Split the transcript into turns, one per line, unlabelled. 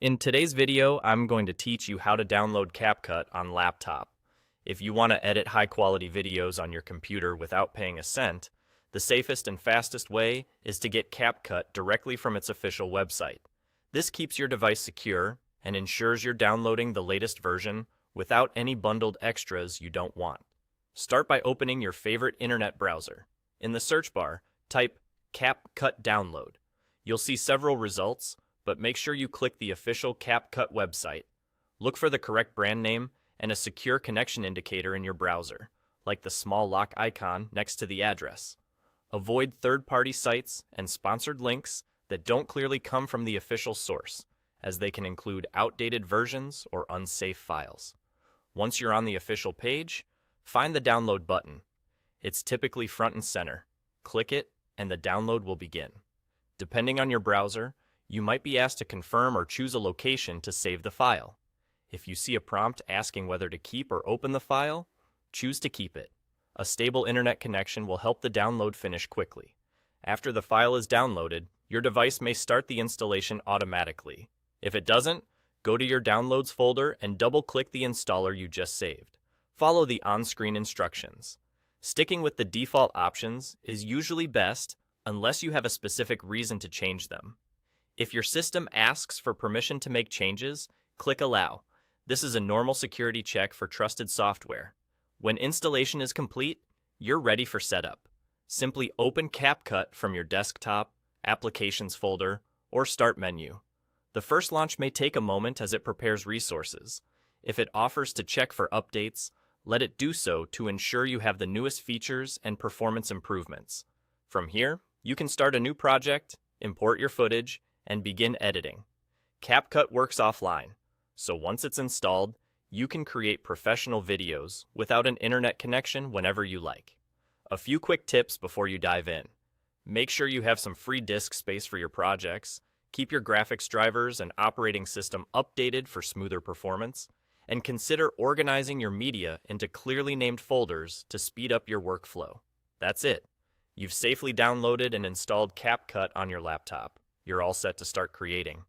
In today's video, I'm going to teach you how to download CapCut on laptop. If you want to edit high-quality videos on your computer without paying a cent, the safest and fastest way is to get CapCut directly from its official website. This keeps your device secure and ensures you're downloading the latest version without any bundled extras you don't want. Start by opening your favorite internet browser. In the search bar, type CapCut Download. You'll see several results, but make sure you click the official CapCut website. Look for the correct brand name and a secure connection indicator in your browser, like the small lock icon next to the address. Avoid third-party sites and sponsored links that don't clearly come from the official source, as they can include outdated versions or unsafe files. Once you're on the official page, find the download button. It's typically front and center. Click it, and the download will begin. Depending on your browser, you might be asked to confirm or choose a location to save the file. If you see a prompt asking whether to keep or open the file, choose to keep it. A stable internet connection will help the download finish quickly. After the file is downloaded, your device may start the installation automatically. If it doesn't, go to your Downloads folder and double-click the installer you just saved. Follow the on-screen instructions. Sticking with the default options is usually best unless you have a specific reason to change them. If your system asks for permission to make changes, click Allow. This is a normal security check for trusted software. When installation is complete, you're ready for setup. Simply open CapCut from your desktop, Applications folder, or Start menu. The first launch may take a moment as it prepares resources. If it offers to check for updates, let it do so to ensure you have the newest features and performance improvements. From here, you can start a new project, import your footage, and begin editing. CapCut works offline, so once it's installed, you can create professional videos without an internet connection whenever you like. A few quick tips before you dive in. Make sure you have some free disk space for your projects, keep your graphics drivers and operating system updated for smoother performance, and consider organizing your media into clearly named folders to speed up your workflow. That's it. You've safely downloaded and installed CapCut on your laptop. You're all set to start creating.